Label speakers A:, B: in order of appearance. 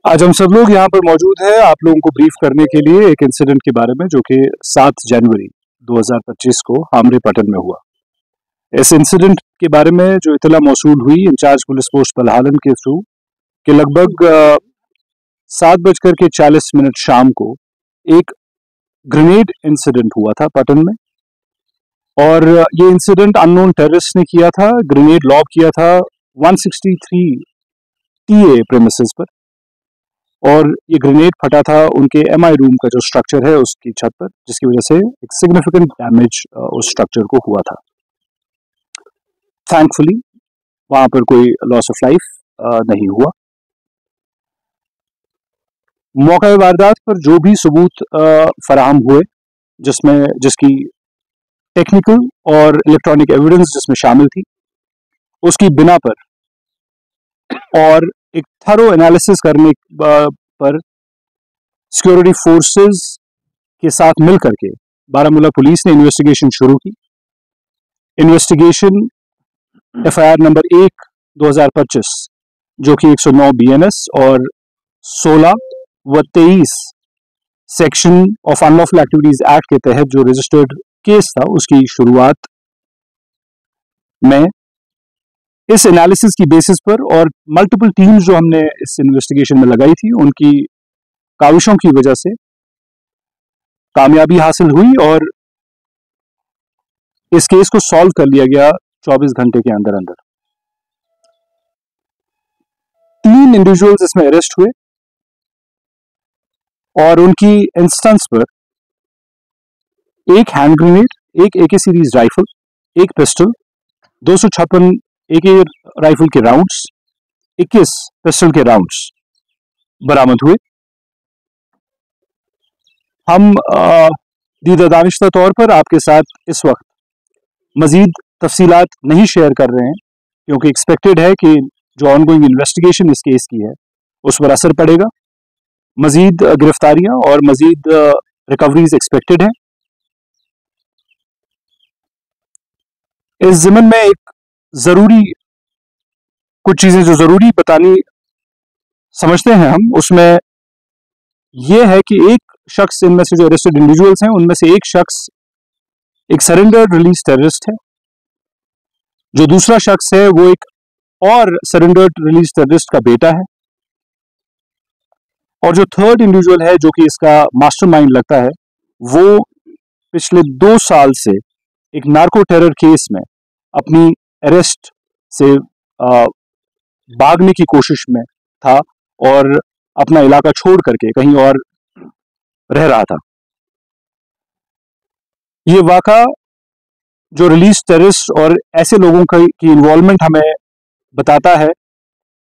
A: आज हम सब लोग यहाँ पर मौजूद हैं आप लोगों को ब्रीफ करने के लिए एक इंसिडेंट के बारे में जो कि 7 जनवरी 2025 को हामरे पटन में हुआ। इस इंसिडेंट के बारे में जो इतला मौसूल हुई इंचार्ज पुलिस पोस्ट बलहालन के थ्रू कि लगभग 7:40 शाम को एक ग्रेनेड इंसिडेंट हुआ था पटन में, और ये इंसिडेंट अननोन टेररिस्ट ने किया था। ग्रेनेड लॉब किया था 163 TA प्रेमिसेस पर, और ये ग्रेनेड फटा था उनके MI रूम का जो स्ट्रक्चर है उसकी छत पर, जिसकी वजह से एक सिग्निफिकेंट डैमेज उस स्ट्रक्चर को हुआ था। थैंकफुली वहां पर कोई लॉस ऑफ लाइफ नहीं हुआ। मौका वारदात पर जो भी सबूत फराहम हुए, जिसकी टेक्निकल और इलेक्ट्रॉनिक एविडेंस जिसमें शामिल थी, उसकी बिना पर और एक थरो एनालिसिस करने पर सिक्योरिटी फोर्सेस के साथ मिलकर के बारामूला पुलिस ने इन्वेस्टिगेशन शुरू की। इन्वेस्टिगेशन FIR नंबर 1 2025 जो कि 109 BNS और 16 व 23 section of unlawful activities act के तहत जो रजिस्टर्ड केस था, उसकी शुरुआत में इस एनालिसिस की बेसिस पर और मल्टीपल टीम्स जो हमने इस इन्वेस्टिगेशन में लगाई थी, उनकी काविशों की वजह से कामयाबी हासिल हुई और इस केस को सॉल्व कर लिया गया 24 घंटे के अंदर अंदर। 3 इंडिविजुअल्स इसमें अरेस्ट हुए और उनकी इंस्टेंस पर एक हैंड ग्रेनेड, एक AK सीरीज राइफल, एक पिस्टल, 256 AK राइफल के राउंड्स, 21 पिस्टल के राउंड्स बरामद हुए। हम दीदा दानिश्ता तौर पर आपके साथ इस वक्त मजीद तफसीलात नहीं शेयर कर रहे हैं, क्योंकि एक्सपेक्टेड है कि जो ऑनगोइंग इन्वेस्टिगेशन इस केस की है उस पर असर पड़ेगा। मजीद गिरफ्तारियां और मजीद रिकवरीज एक्सपेक्टेड हैं। इस ज़िमन में कुछ चीजें जो जरूरी बतानी समझते हैं हम, उसमें यह है कि एक शख्स, इनमें से जो अरेस्टेड इंडिविजुअल्स हैं उनमें से एक शख्स एक सरेंडर्ड रिलीज टेररिस्ट है, जो दूसरा शख्स है वो एक और सरेंडर्ड रिलीज टेररिस्ट का बेटा है, और जो थर्ड इंडिविजुअल है जो कि इसका मास्टरमाइंड लगता है, वो पिछले 2 साल से एक नार्को टेरर केस में अपनी अरेस्ट से भागने की कोशिश में था और अपना इलाका छोड़ करके कहीं और रह रहा था। ये वाक़ा जो रिलीज टेररिस्ट और ऐसे लोगों की इन्वॉल्वमेंट हमें बताता है